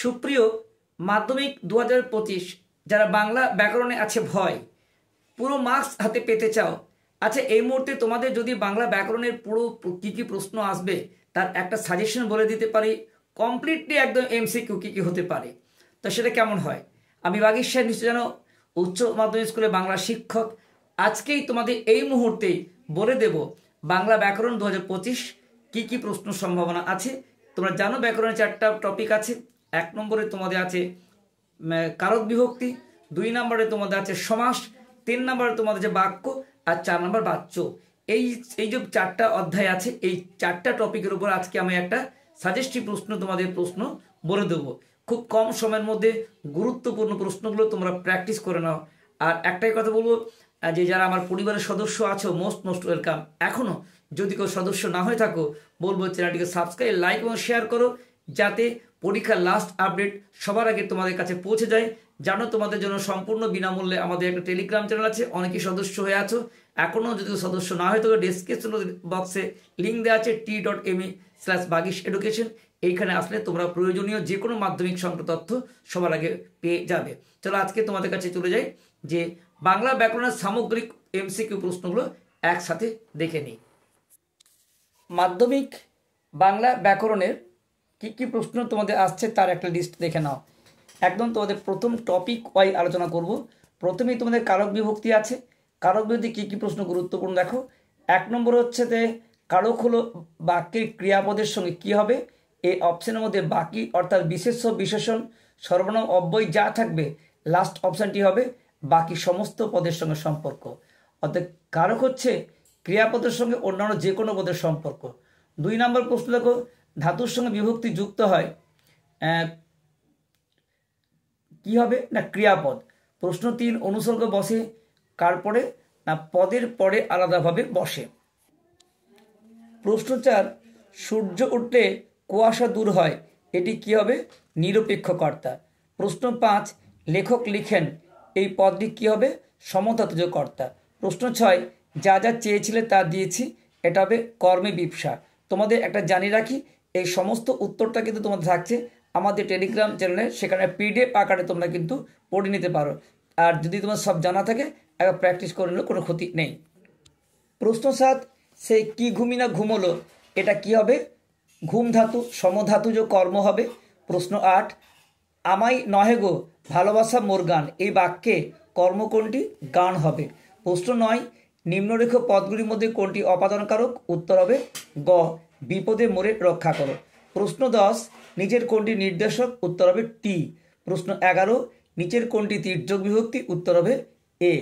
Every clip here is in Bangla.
সুপ্রিয় মাধ্যমিক 2025 যারা বাংলা ব্যাকরণে আছে ভয়, পুরো মার্কস হাতে পেতে চাও। আচ্ছা, এই মুহূর্তে তোমাদের যদি বাংলা ব্যাকরণের পুরো কি কি প্রশ্ন আসবে তার একটা সাজেশন বলে দিতে পারি, কমপ্লিটলি একদম এমসিকিউ কি কি হতে পারে, তো সেটা কেমন হয়। আমি বাগীশ স্যার, নিশ্চয় জানো উচ্চ মাধ্যমিক স্কুলে বাংলা শিক্ষক। আজকেই তোমাদের এই মুহূর্তেই বলে দেব বাংলা ব্যাকরণ 2025 কি কি প্রশ্ন সম্ভাবনা আছে। তোমরা জানো ব্যাকরণের 4টা টপিক আছে। 1 নম্বরে তোমাদের আছে কারক বিভক্তি, 2 নম্বরে তোমাদের আছে সমাস, 3 নম্বরে তোমাদের আছে বাক্য, আর 4 নম্বর বাচ্য। এই যে 4টা অধ্যায় আছে, এই 4টা টপিকের উপর আজকে আমি একটা সাজেস্টিভ প্রশ্ন তোমাদের প্রশ্ন বলে দেবো। খুব কম সময়ের মধ্যে গুরুত্বপূর্ণ প্রশ্নগুলো তোমরা প্র্যাকটিস করে নাও। আর একটাই কথা বলবো, যে যারা আমার পরিবারের সদস্য আছো, মোস্ট ওয়েলকাম। এখনও যদি কেউ সদস্য না হয়ে থাকো, বলবো চ্যানেলটিকে সাবস্ক্রাইব, লাইক এবং শেয়ার করো, যাতে পরীক্ষার লাস্ট আপডেট সবার আগে তোমাদের কাছে পৌঁছে যায়। জানো তোমাদের জন্য সম্পূর্ণ বিনামূল্যে আমাদের একটা টেলিগ্রাম চ্যানেল আছে, অনেকেই সদস্য হয়ে আছো। এখনও যদি সদস্য না হয়ে থাকো, ডেসক্রিপশন বক্সে লিঙ্ক দেওয়া আছে t.me/বাগীশ এডুকেশন। এইখানে আসলে তোমরা প্রয়োজনীয় যে কোনো মাধ্যমিক সংক্রান্ত তথ্য সবার আগে পেয়ে যাবে। চলো আজকে তোমাদের কাছে চলে যাই, যে বাংলা ব্যাকরণের সামগ্রিক এমসিকিউ প্রশ্নগুলো একসাথে দেখে নিই। মাধ্যমিক বাংলা ব্যাকরণের কি কি প্রশ্ন তোমাদের আসছে তার একটা লিস্ট দেখে নাও। একদম তোমাদের প্রথম টপিক ওয়াই আলোচনা করব। প্রথমেই তোমাদের কারক বিভক্তি আছে। কারক বিভক্তি কী কী প্রশ্ন গুরুত্বপূর্ণ দেখো। 1 নম্বর হচ্ছে যে কারক হলো বাক্যের ক্রিয়াপদের সঙ্গে কি হবে। এই অপশনের মধ্যে বাকি অর্থাৎ বিশেষ্য, বিশেষণ, সর্বনাম, অব্যয় যা থাকবে, লাস্ট অপশানটি হবে বাকি সমস্ত পদের সঙ্গে সম্পর্ক। অর্থাৎ কারক হচ্ছে ক্রিয়াপদের সঙ্গে অন্যান্য যে কোনো পদের সম্পর্ক। 2 নম্বর প্রশ্ন দেখো, ধাতুর সঙ্গে বিভক্তি যুক্ত হয় কি হবে না ক্রিয়াপদ। প্রশ্ন 3, অনুসর্গ বসে কার পরে না পদের পরে আলাদাভাবে বসে। প্রশ্ন 4, সূর্য উঠলে কুয়াশা দূর হয়, এটি কি হবে নিরপেক্ষ কর্তা। প্রশ্ন 5, লেখক লিখেন, এই পদটি কি হবে সমধাতুজ কর্তা। প্রশ্ন 6, যা যা চেয়েছিলে তা দিয়েছি, এটা হবে কর্মে বিপ্সা। তোমাদের একটা জানিয়ে রাখি, এই সমস্ত উত্তরটা কিন্তু তোমাদের থাকছে আমাদের টেলিগ্রাম চ্যানেলে, সেখানে পিডিএফ আকারে তোমরা কিন্তু পড়ে নিতে পারো। আর যদি তোমার সব জানা থাকে একবার প্র্যাকটিস করে নিলে কোনো ক্ষতি নেই। প্রশ্ন 7, সে কি ঘুমি না ঘুমোলো, এটা কি হবে ঘুম ধাতু, সমধাতুজ কর্ম হবে। প্রশ্ন 8, আমায় নহে গো ভালোবাসা মোর গান, এই বাক্যে কর্ম কোনটি গান হবে। প্রশ্ন 9, নিম্নরেখ পদগুলির মধ্যে কোনটি অপাদানকারক, উত্তর হবে গ বিপদে মোরে রক্ষা করো। প্রশ্ন 10, নিচের কোনটি নির্দেশক, উত্তর হবে টি। প্রশ্ন 11, নিচের কোনটি তির্যক বিভক্তি, উত্তর হবে এ।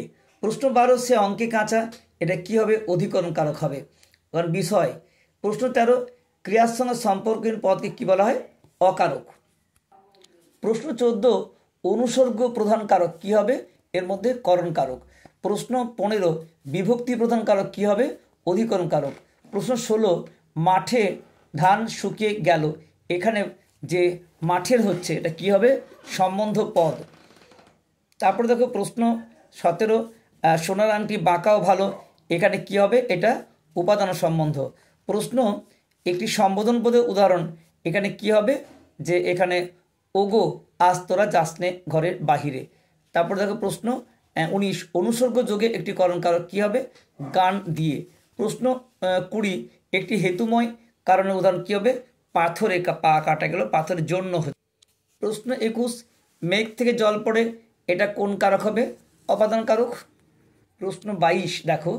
প্রশ্ন 12, সে অঙ্কে কাঁচা, এটা কি হবে অধিকরণ কারক হবে কারণ বিষয়। প্রশ্ন 13, ক্রিয়ার সঙ্গে সম্পর্কহীন পদকে কি বলা হয় অকারক। প্রশ্ন 14, অনুসর্গ প্রধান কারক কি হবে, এর মধ্যে করণ কারক। প্রশ্ন 15, বিভক্তি প্রধান কারক কি হবে অধিকরণ কারক। প্রশ্ন 16, মাঠে ধান শুকিয়ে গেল, এখানে যে মাঠের হচ্ছে এটা কি হবে সম্বন্ধ পদ। তারপরে দেখো প্রশ্ন 17, সোনার আংটি বাঁকাও ভালো, এখানে কি হবে এটা উপাদান সম্বন্ধ। প্রশ্ন, একটি সম্বোধন পদের উদাহরণ, এখানে কি হবে যে এখানে ওগো আজ তোরা যাসনে ঘরের বাহিরে। তারপর দেখো প্রশ্ন 19, অনুসর্গ যোগে একটি করণ কারক কি হবে গান দিয়ে। প্রশ্ন 20, একটি হেতুময় কারণের উদাহরণ কি হবে পাথরে পা কাটা গেল, পাথরের জন্য হচ্ছে। প্রশ্ন 21, মেঘ থেকে জল পড়ে, এটা কোন কারক হবে অপাদান কারক। প্রশ্ন 22, দেখো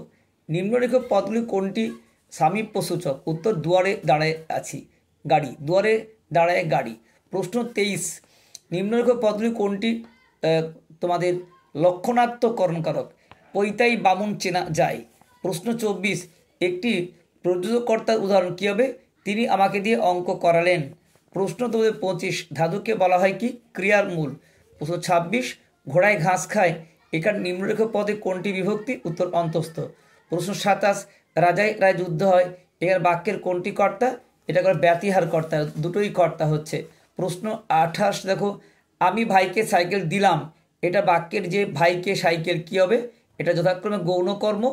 নিম্নরেখ পদগুলি কোনটি সামীপ্য সূচক, উত্তর দুয়ারে দাঁড়ায় আছি গাড়ি, দুয়ারে দাঁড়ায় গাড়ি। প্রশ্ন 23, নিম্নরেখ পদগুলি কোনটি তোমাদের লক্ষণাত্মকরণ কারক, পৈতাই বামুন চেনা যায়। প্রশ্ন 24, একটি প্রযোজকর্তার উদাহরণ কী হবে তিনি আমাকে দিয়ে অঙ্ক করালেন। প্রশ্ন 25, ধাতুকে বলা হয় কি ক্রিয়ার মূল। প্রশ্ন 26, ঘোড়ায় ঘাস খায়, এখানে নিম্নরেখ পদে কোনটি বিভক্তি, উত্তর অন্তস্থ। প্রশ্ন 27, রাজায় রায় যুদ্ধ হয়, এখানে বাক্যের কোনটি কর্তা, এটা করে ব্যতিহার কর্তা, দুটোই কর্তা হচ্ছে। প্রশ্ন 28, দেখো আমি ভাইকে সাইকেল দিলাম, এটা বাক্যের যে ভাইকে সাইকেল কি হবে এটা যথাক্রমে গৌণ কর্ম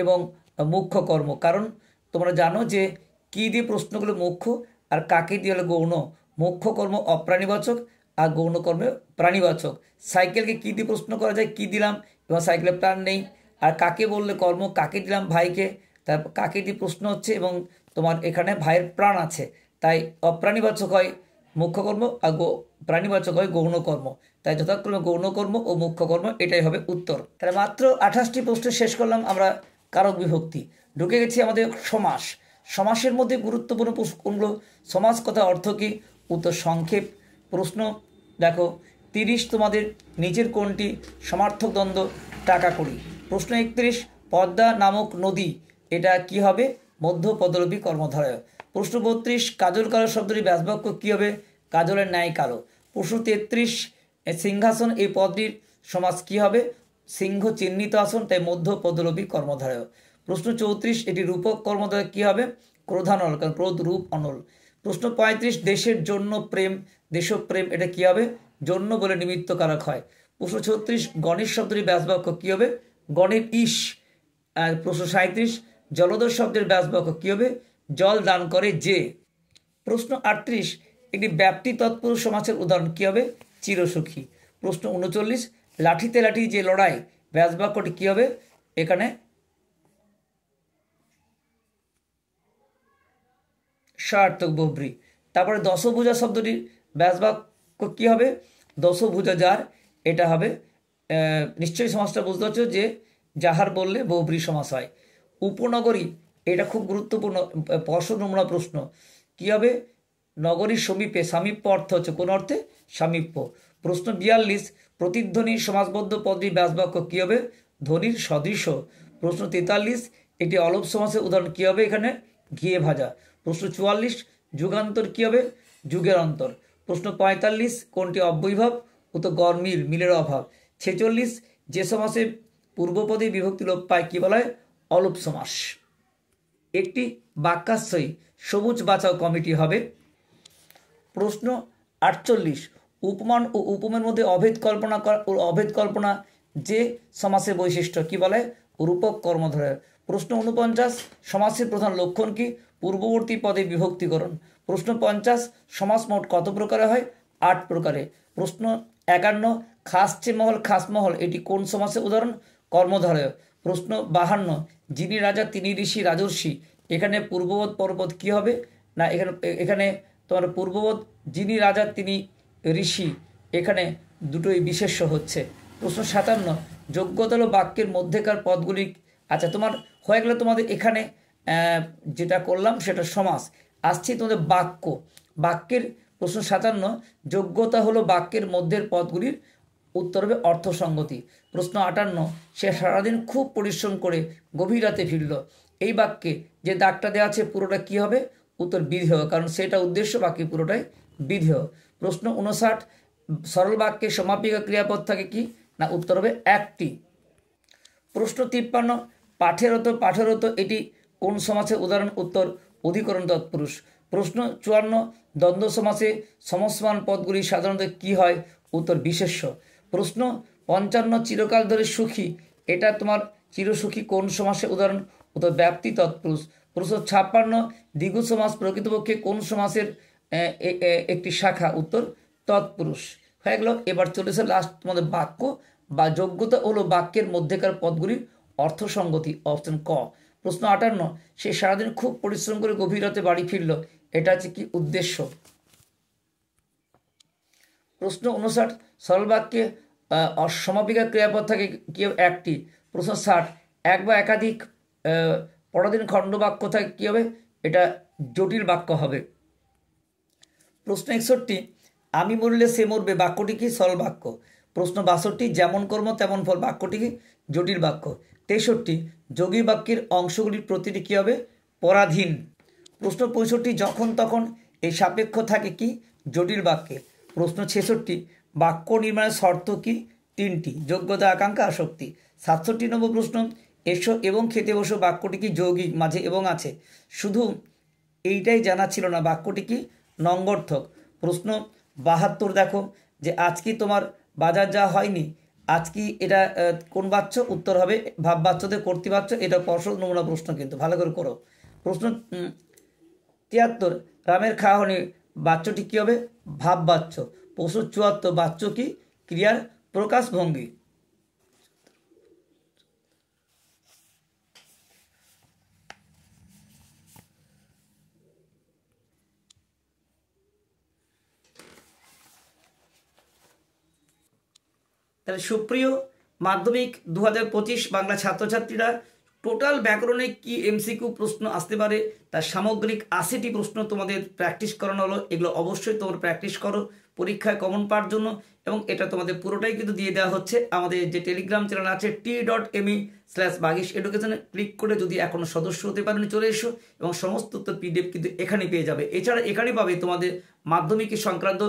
এবং মুখ্য কর্ম। কারণ তোমরা জানো যে কি দিয়ে প্রশ্নগুলো মুখ্য আর কাকে দিয়ে হলো গৌণ। মুখ্য কর্ম অপ্রাণীবাচক আর গৌণ কর্মে প্রাণীবাচক। সাইকেলকে কী দিয়ে প্রশ্ন করা যায়, কী দিলাম এবং সাইকেলের প্রাণ নেই। আর কাকে বললে কর্ম, কাকে দিলাম, ভাইকে, তারপর কাকে দিয়ে প্রশ্ন হচ্ছে এবং তোমার এখানে ভাইয়ের প্রাণ আছে, তাই অপ্রাণীবাচক হয় মুখ্য কর্ম আর প্রাণীবাচক হয় গৌণ কর্ম। তাই যথাক্রমে গৌণ কর্ম ও মুখ্য কর্ম, এটাই হবে উত্তর। তাহলে মাত্র 28টি প্রশ্ন শেষ করলাম আমরা কারক বিভক্তি। ঢুকে গেছি আমাদের সমাস। সমাসের মধ্যে গুরুত্বপূর্ণ কোনগুলো? সমাস কথা অর্থ কী? উত্তর সংক্ষেপ। প্রশ্ন দেখো 30 তোমাদের নিচের কোনটি সমার্থক দ্বন্দ্ব টাকা করি। প্রশ্ন 31 পদ্মা নামক নদী, এটা কি হবে? মধ্য পদলোপী কর্মধারয়। প্রশ্ন 32 কাজল কালো শব্দটি ব্যাসবাক্য কী হবে? কাজলের ন্যায় কালো। প্রশ্ন 33 সিংহাসন এই পদটির সমাস কী হবে? সিংহ চিহ্নিত আসন, তাই মধ্য পদলোপী কর্মধারয়। প্রশ্ন 34 এটি রূপক কর্মধারয় কী হবে? ক্রোধানল, কারণ ক্রোধ রূপ অনল। প্রশ্ন 35 দেশের জন্য প্রেম, দেশপ্রেম, এটা কী হবে? জন্য বলে নিমিত্ত কারক হয়। প্রশ্ন 36 গণেশ শব্দটির ব্যাসবাক্য কী হবে? গণের ঈশ। প্রশ্ন 37 জলধর শব্দের ব্যাসবাক্য কী হবে? জল দান করে যে। প্রশ্ন 38 একটি ব্যাপ্তি তৎপুরুষ সমাসের উদাহরণ কী হবে? চিরসুখী। প্রশ্ন 39 লাঠিতে লাঠি যে লড়াই, ব্যাসবাক্যটি কী হবে? এখানে সার্থক বহুব্রী। তারপরে দশভুজা শব্দটির ব্যাসবাক্য কী হবে? দশভুজা যার, এটা হবে নিশ্চয়ই সমাসটা বুঝতে পারছো যে যাহার বললে বহুব্রী সমাস হয়। উপনগরী, এটা খুব গুরুত্বপূর্ণ নমুনা প্রশ্ন। কী হবে? নগরীর সমীপে, সামীপ্য অর্থ হচ্ছে কোন অর্থে? সামীপ্য। প্রশ্ন 42 প্রতিধ্বনি সমাসবদ্ধ পদটির ব্যাসবাক্য কী হবে? ধ্বনির সদৃশ। প্রশ্ন 43 একটি অলপ সমাসের উদাহরণ কী হবে? এখানে ঘিয়ে ভাজা। প্রশ্ন 44 যুগান্তর কী হবে? যুগের অন্তর। প্রশ্ন 45 কোনটি অব্যয়ীভাব? উত্তর গরমিল, মিলের অভাব। 46 যে সমাসে পূর্বপদে বিভক্তি লোপ পায় কী বলা হয়? অলপ সমাস। একটি বাক্যাশ্রয়ী সবুজ বাঁচাও কমিটি হবে। প্রশ্ন 48 উপমান ও উপমের মধ্যে অভেদ কল্পনা যে সমাসের বৈশিষ্ট্য কী বলে? রূপক কর্মধারয়। প্রশ্ন 49 সমাসের প্রধান লক্ষণ কি? পূর্ববর্তী পদে বিভক্তিকরণ। প্রশ্ন 50 সমাস মোট কত প্রকারে হয়? 8 প্রকারে। প্রশ্ন 51 খাসছে মহল খাসমহল, এটি কোন সমাসের উদাহরণ? কর্মধারয়। প্রশ্ন 52 যিনি রাজা তিনি ঋষি রাজর্ষি, এখানে পূর্বপদ পরপদ কী হবে? না এখানে তোমার পূর্বপদ যিনি রাজা তিনি ঋষি, এখানে দুটোই বিশেষ্য হচ্ছে। প্রশ্ন 57 যোগ্যতা হলো বাক্যের মধ্যেকার পদগুলি। আচ্ছা তোমার হয়ে গেলে তোমাদের এখানে যেটা করলাম সেটা সমাস। আসছি তোমাদের বাক্যের প্রশ্ন 57 যোগ্যতা হলো বাক্যের মধ্যের পদগুলির, উত্তর হবে অর্থসঙ্গতি। প্রশ্ন 58 সে সারাদিন খুব পরিশ্রম করে গভীর রাতে ফিরল, এই বাক্যে যে দাগটা দেওয়া আছে পুরোটা কী হবে? উত্তর বিধেয়, কারণ সেটা উদ্দেশ্য, বাকি পুরোটাই বিধেয়। প্রশ্ন 59 সরল বাক্যে সমাপিকা ক্রিয়াপদ থাকে কি? না উত্তর হবে একটি। প্রশ্ন 53 পাঠেরত এটি কোন সমাসের উদাহরণ? উত্তর অধিকরণ তৎপুরুষ। প্রশ্ন 54 দ্বন্দ্ব সমাসে সমসমান পদগুলি সাধারণত কি হয়? উত্তর বিশেষ্য। প্রশ্ন 55 চিরকাল ধরে সুখী, এটা তোমার চিরসুখী কোন সমাসের উদাহরণ? উত্তর ব্যাপ্তি তৎপুরুষ। প্রশ্ন 56 দ্বিগু সমাস প্রকৃতপক্ষে কোন সমাসের একটি শাখা? উত্তর তৎপুরুষ। হয়ে গেল। এবার চলেছে লাস্ট তোমাদের বাক্য বা যোগ্যতা হলো বাক্যের মধ্যেকার পদগুলির অর্থসঙ্গতি, অপশন ক। প্রশ্ন 58 সে সারাদিন খুব পরিশ্রম করে গভীর রাতে বাড়ি ফিরল, এটা হচ্ছে কি? উদ্দেশ্য। প্রশ্ন 59 সরল বাক্যে সমাপিকা ক্রিয়াপদ থাকে কি? একটি। প্রশ্ন 60 এক বা একাধিক পরাধীন খণ্ড বাক্য থাকে কী হবে? এটা জটিল বাক্য হবে। প্রশ্ন 61 আমি মরলে সে মরবে, বাক্যটি কি? সরল বাক্য। প্রশ্ন 62 যেমন কর্ম তেমন ফল, বাক্যটি কি? জটিল বাক্য। 63 যোগী বাক্যের অংশগুলির প্রতিটি কী হবে? পরাধীন। প্রশ্ন 65 যখন তখন এই সাপেক্ষ থাকে কি? জটিল বাক্যে। প্রশ্ন 66 বাক্য নির্মাণের শর্ত কি? 3টি, যোগ্যতা আকাঙ্ক্ষা আসক্তি। 67 নম্বর প্রশ্ন এসো এবং খেতে বসো, বাক্যটি কি? যৌগিক, মাঝে এবং আছে। শুধু এইটাই জানা ছিল না, বাক্যটি কি? নঙ্গর্থক। প্রশ্ন 72 দেখো যে আজ কি তোমার বাজার যাওয়া হয়নি, আজ কি এটা কোন বাচ্য? উত্তর হবে ভাব বাচ্চদের কর্তৃবাচ্য। এটা পর্ষদ নমুনা প্রশ্ন, কিন্তু ভালো করে করো। প্রশ্ন 73 রামের খাওয়া হয়নি, বাচ্যটি কী হবে? ভাব বাচ্য। প্রশ্ন ৭৪, বাচ্য কি? ক্রিয়ার প্রকাশভঙ্গি। তাহলে সুপ্রিয় মাধ্যমিক 2025 বাংলা ছাত্রছাত্রীরা, টোটাল ব্যাকরণে কি এমসিকিউ প্রশ্ন আসতে পারে তার সামগ্রিক 80টি প্রশ্ন তোমাদের প্র্যাকটিস করানো হলো। এগুলো অবশ্যই তোমরা প্র্যাকটিস করো পরীক্ষায় কমন পাওয়ার জন্য, এবং এটা তোমাদের পুরোটাই কিন্তু দিয়ে দেওয়া হচ্ছে আমাদের যে টেলিগ্রাম চ্যানেল আছে t.me/বাগিশ এডুকেশনে ক্লিক করে। যদি এখনও সদস্য হতে পারেনি চলে এসো, এবং সমস্ত পিডিএফ কিন্তু এখানে পেয়ে যাবে। এছাড়া এখানে পাবে তোমাদের মাধ্যমিকের সংক্রান্ত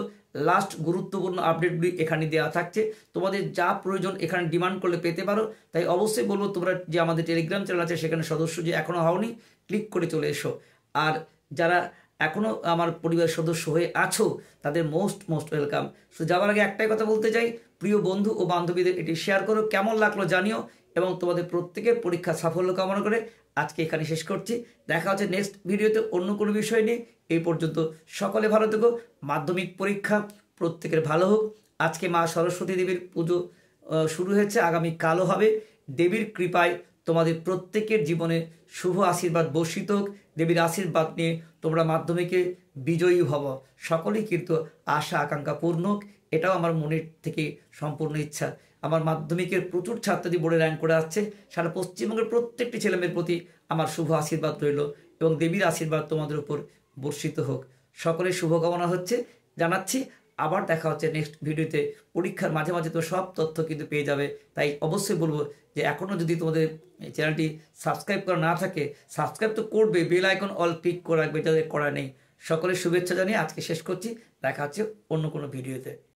লাস্ট গুরুত্বপূর্ণ আপডেটগুলি এখানে দেওয়া থাকছে। তোমাদের যা প্রয়োজন এখানে ডিমান্ড করলে পেতে পারো। তাই অবশ্যই বলবো তোমরা যে আমাদের টেলিগ্রাম চ্যানেল আছে সেখানে সদস্য যে এখনও হওনি, ক্লিক করে চলে এসো। আর যারা এখনও আমার পরিবারের সদস্য হয়ে আছো তাদের মোস্ট ওয়েলকাম। শুধু যাওয়ার আগে একটাই কথা বলতে চাই, প্রিয় বন্ধু ও বান্ধবীদের এটি শেয়ার করো, কেমন লাগলো জানিও, এবং তোমাদের প্রত্যেকের পরীক্ষা সাফল্য কামনা করে আজকে এখানে শেষ করছি। দেখা হচ্ছে নেক্সট ভিডিওতে অন্য কোনো বিষয় নিয়ে। এই পর্যন্ত সকলে ভালো থেকো। মাধ্যমিক পরীক্ষা প্রত্যেকের ভালো হোক। আজকে মা সরস্বতী দেবীর পুজো শুরু হয়েছে, আগামী কালও হবে। দেবীর কৃপায় তোমাদের প্রত্যেকের জীবনে শুভ আশীর্বাদ বর্ষিত হোক। দেবীর আশীর্বাদ নিয়ে তোমরা মাধ্যমিকে বিজয়ী হব। সকলেই কিন্তু আশা আকাঙ্ক্ষা পূর্ণ হোক, এটাও আমার মনের থেকে সম্পূর্ণ ইচ্ছা। আমার মাধ্যমিকের প্রচুর ছাত্রী বোর্ডে র্যাঙ্ক করে আসছে। সারা পশ্চিমবঙ্গের প্রত্যেকটি ছেলেমেয়ের প্রতি আমার শুভ আশীর্বাদ রইল, এবং দেবীর আশীর্বাদ তোমাদের উপর বর্ষিত হোক। সকলের শুভকামনা হচ্ছে জানাচ্ছি। আবার দেখা হচ্ছে নেক্সট ভিডিওতে। পরীক্ষার মাঝে মাঝে তো সব তথ্য কিন্তু পেয়ে যাবে। তাই অবশ্যই বলবো যে এখনও যদি তোমাদের চ্যানেলটি সাবস্ক্রাইব করা না থাকে, সাবস্ক্রাইব তো করবে, বেল আইকন অল ক্লিক করে রাখবে যাদের করা নেই। সকলের শুভেচ্ছা জানিয়ে আজকে শেষ করছি। দেখা হচ্ছে অন্য কোনো ভিডিওতে।